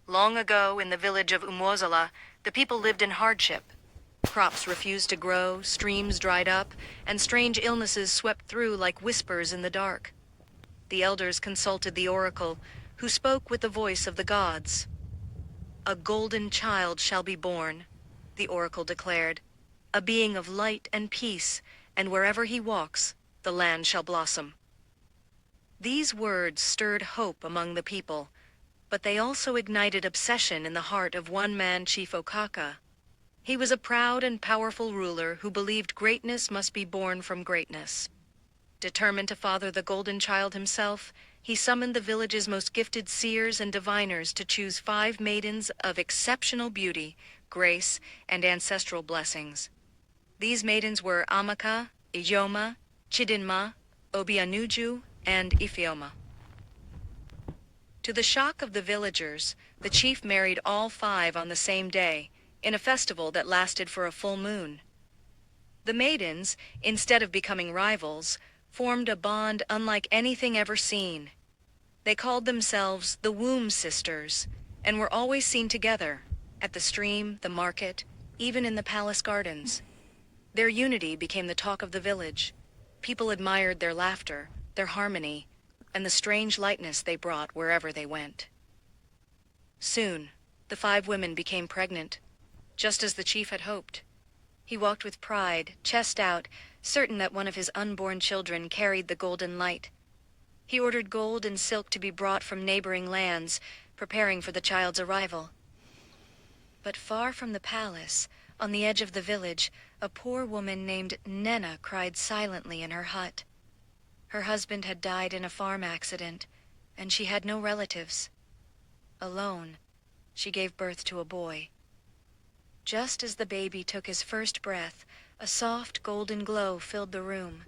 Long ago, in the village of Umwozala, the people lived in hardship. Crops refused to grow, streams dried up, and strange illnesses swept through like whispers in the dark. The elders consulted the oracle, who spoke with the voice of the gods. "A golden child shall be born," the oracle declared, "a being of light and peace, and wherever he walks, the land shall blossom." These words stirred hope among the people, but they also ignited obsession in the heart of one man, Chief Okaka. He was a proud and powerful ruler who believed greatness must be born from greatness. Determined to father the golden child himself, he summoned the village's most gifted seers and diviners to choose 5 maidens of exceptional beauty, grace, and ancestral blessings. These maidens were Amaka, Ijoma, Chidinma, Obianuju, and Ifeoma. To the shock of the villagers, the chief married all 5 on the same day, in a festival that lasted for a full moon. The maidens, instead of becoming rivals, formed a bond unlike anything ever seen. They called themselves the Womb Sisters, and were always seen together, at the stream, the market, even in the palace gardens. Their unity became the talk of the village. People admired their laughter, their harmony, and the strange lightness they brought wherever they went. Soon, the 5 women became pregnant, just as the chief had hoped. He walked with pride, chest out, certain that one of his unborn children carried the golden light. He ordered gold and silk to be brought from neighboring lands, preparing for the child's arrival. But far from the palace, on the edge of the village, a poor woman named Nena cried silently in her hut. Her husband had died in a farm accident, and she had no relatives. Alone, she gave birth to a boy. Just as the baby took his first breath, a soft golden glow filled the room.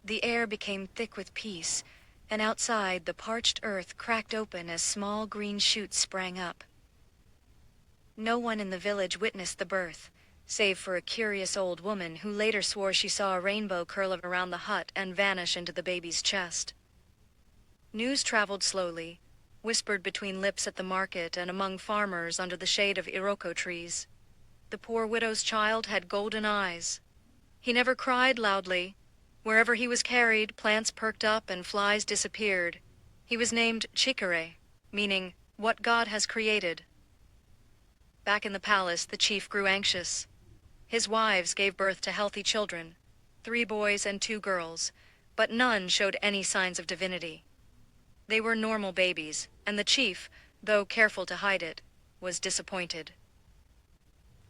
The air became thick with peace, and outside the parched earth cracked open as small green shoots sprang up. No one in the village witnessed the birth, save for a curious old woman who later swore she saw a rainbow curl around the hut and vanish into the baby's chest. News traveled slowly, whispered between lips at the market and among farmers under the shade of iroko trees. The poor widow's child had golden eyes. He never cried loudly. Wherever he was carried, plants perked up and flies disappeared. He was named Chikere, meaning, "what God has created." Back in the palace, the chief grew anxious. His wives gave birth to healthy children, 3 boys and 2 girls, but none showed any signs of divinity. They were normal babies, and the chief, though careful to hide it, was disappointed.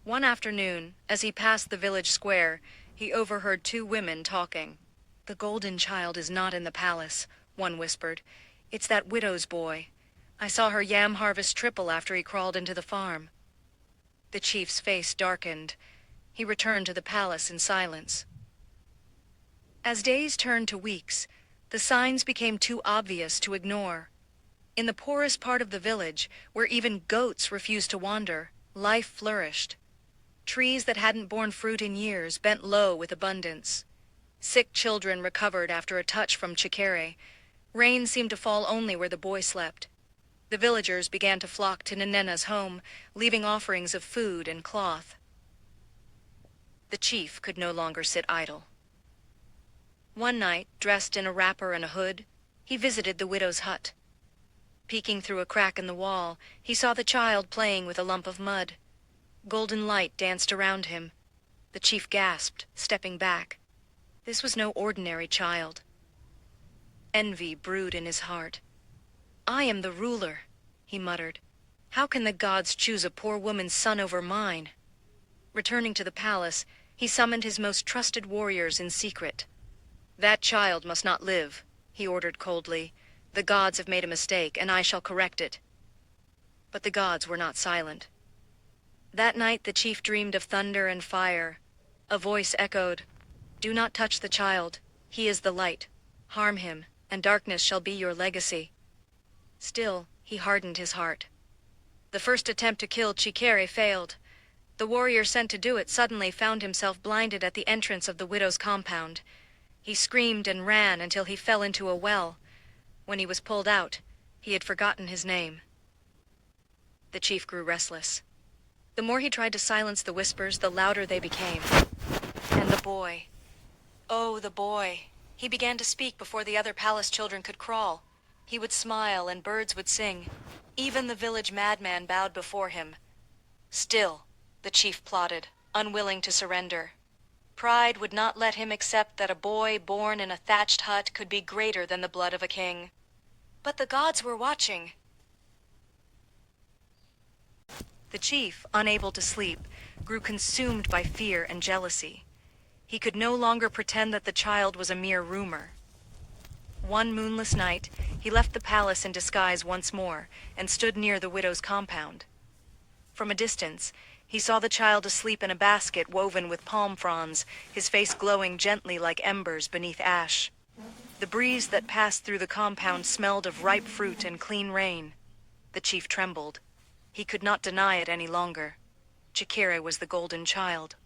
One afternoon, as he passed the village square, he overheard 2 women talking. "The golden child is not in the palace," one whispered. "It's that widow's boy. I saw her yam harvest triple after he crawled into the farm." The chief's face darkened. He returned to the palace in silence. As days turned to weeks, the signs became too obvious to ignore. In the poorest part of the village, where even goats refused to wander, life flourished. Trees that hadn't borne fruit in years bent low with abundance. Sick children recovered after a touch from Chikere. Rain seemed to fall only where the boy slept. The villagers began to flock to Nenena's home, leaving offerings of food and cloth. The chief could no longer sit idle. One night, dressed in a wrapper and a hood, he visited the widow's hut. Peeking through a crack in the wall, he saw the child playing with a lump of mud. Golden light danced around him. The chief gasped, stepping back. This was no ordinary child. Envy brewed in his heart. "I am the ruler," he muttered. "How can the gods choose a poor woman's son over mine?" Returning to the palace, he summoned his most trusted warriors in secret. "That child must not live," he ordered coldly. "The gods have made a mistake, and I shall correct it." But the gods were not silent. That night the chief dreamed of thunder and fire. A voice echoed, "Do not touch the child. He is the light. Harm him, and darkness shall be your legacy." Still, he hardened his heart. The first attempt to kill Chikere failed. The warrior sent to do it suddenly found himself blinded at the entrance of the widow's compound. He screamed and ran until he fell into a well. When he was pulled out, he had forgotten his name. The chief grew restless. The more he tried to silence the whispers, the louder they became. And the boy. Oh, the boy. He began to speak before the other palace children could crawl. He would smile and birds would sing. Even the village madman bowed before him. Still, the chief plotted, unwilling to surrender. Pride would not let him accept that a boy born in a thatched hut could be greater than the blood of a king. But the gods were watching. The chief, unable to sleep, grew consumed by fear and jealousy. He could no longer pretend that the child was a mere rumor. One moonless night, he left the palace in disguise once more and stood near the widow's compound. From a distance, he saw the child asleep in a basket woven with palm fronds, his face glowing gently like embers beneath ash. The breeze that passed through the compound smelled of ripe fruit and clean rain. The chief trembled. He could not deny it any longer. Chikere was the golden child.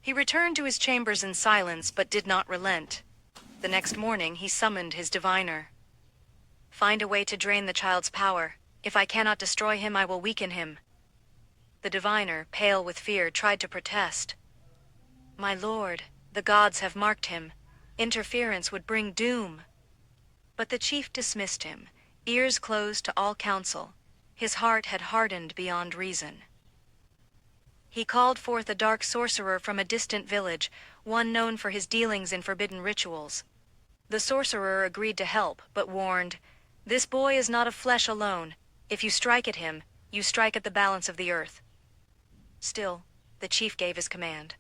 He returned to his chambers in silence, but did not relent. The next morning, he summoned his diviner. "Find a way to drain the child's power. If I cannot destroy him, I will weaken him." The diviner, pale with fear, tried to protest. "My lord, the gods have marked him. Interference would bring doom." But the chief dismissed him, ears closed to all counsel. His heart had hardened beyond reason. He called forth a dark sorcerer from a distant village, one known for his dealings in forbidden rituals. The sorcerer agreed to help, but warned, "This boy is not of flesh alone. If you strike at him, you strike at the balance of the earth." Still, the chief gave his command.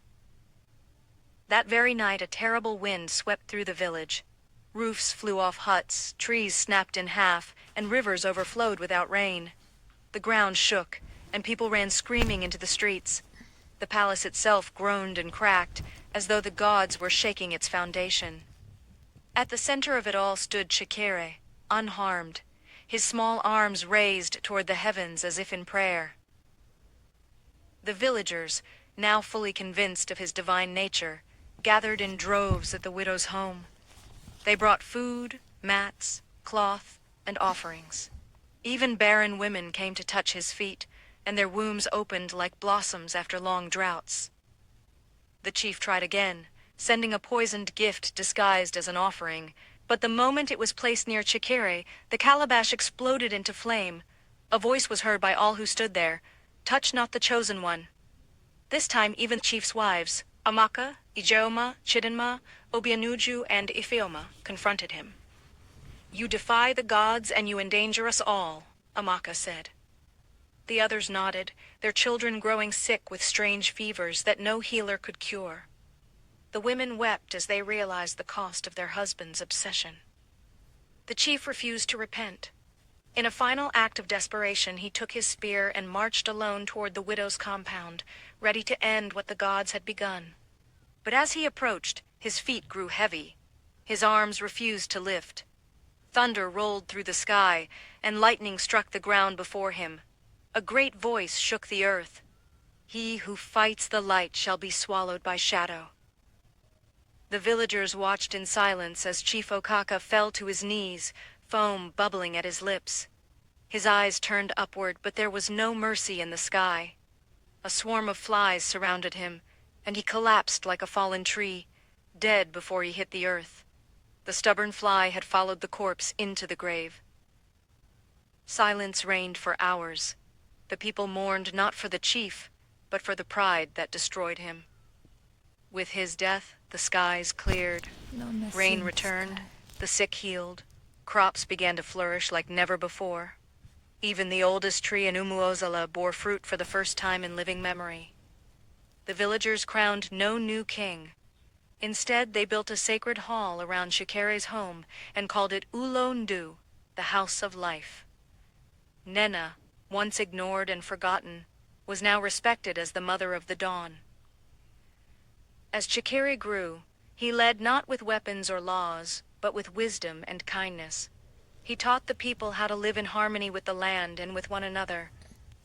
That very night, a terrible wind swept through the village. Roofs flew off huts, trees snapped in half, and rivers overflowed without rain. The ground shook, and people ran screaming into the streets. The palace itself groaned and cracked, as though the gods were shaking its foundation. At the center of it all stood Chikere, unharmed, his small arms raised toward the heavens as if in prayer. The villagers, now fully convinced of his divine nature, gathered in droves at the widow's home. They brought food, mats, cloth, and offerings. Even barren women came to touch his feet, and their wombs opened like blossoms after long droughts. The chief tried again, sending a poisoned gift disguised as an offering, but the moment it was placed near Chikere, the calabash exploded into flame. A voice was heard by all who stood there, "Touch not the chosen one." This time even the chief's wives, Amaka, Ijeoma, Chidinma, Obianuju, and Ifeoma, confronted him. "You defy the gods and you endanger us all," Amaka said. The others nodded, their children growing sick with strange fevers that no healer could cure. The women wept as they realized the cost of their husband's obsession. The chief refused to repent. In a final act of desperation, he took his spear and marched alone toward the widow's compound, ready to end what the gods had begun. But as he approached, his feet grew heavy. His arms refused to lift. Thunder rolled through the sky, and lightning struck the ground before him. A great voice shook the earth. "He who fights the light shall be swallowed by shadow." The villagers watched in silence as Chief Okaka fell to his knees, foam bubbling at his lips. His eyes turned upward, but there was no mercy in the sky. A swarm of flies surrounded him, and he collapsed like a fallen tree, dead before he hit the earth. The stubborn fly had followed the corpse into the grave. Silence reigned for hours. The people mourned not for the chief, but for the pride that destroyed him. With his death, the skies cleared. Rain returned, the sick healed, crops began to flourish like never before. Even the oldest tree in Umuozala bore fruit for the first time in living memory. The villagers crowned no new king. Instead, they built a sacred hall around Chikere's home and called it Ulo Ndu, the House of Life. Nena, once ignored and forgotten, was now respected as the mother of the dawn. As Chikere grew, he led not with weapons or laws, but with wisdom and kindness. He taught the people how to live in harmony with the land and with one another.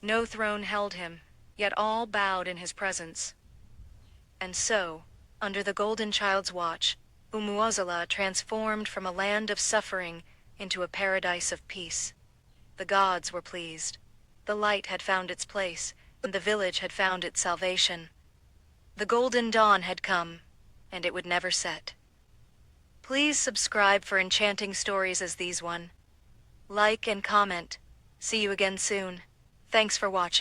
No throne held him, yet all bowed in his presence. And so, under the Golden Child's watch, Umuozala transformed from a land of suffering into a paradise of peace. The gods were pleased. The light had found its place, and the village had found its salvation. The golden dawn had come, and it would never set. Please subscribe for enchanting stories as these one. Like and comment. See you again soon. Thanks for watching.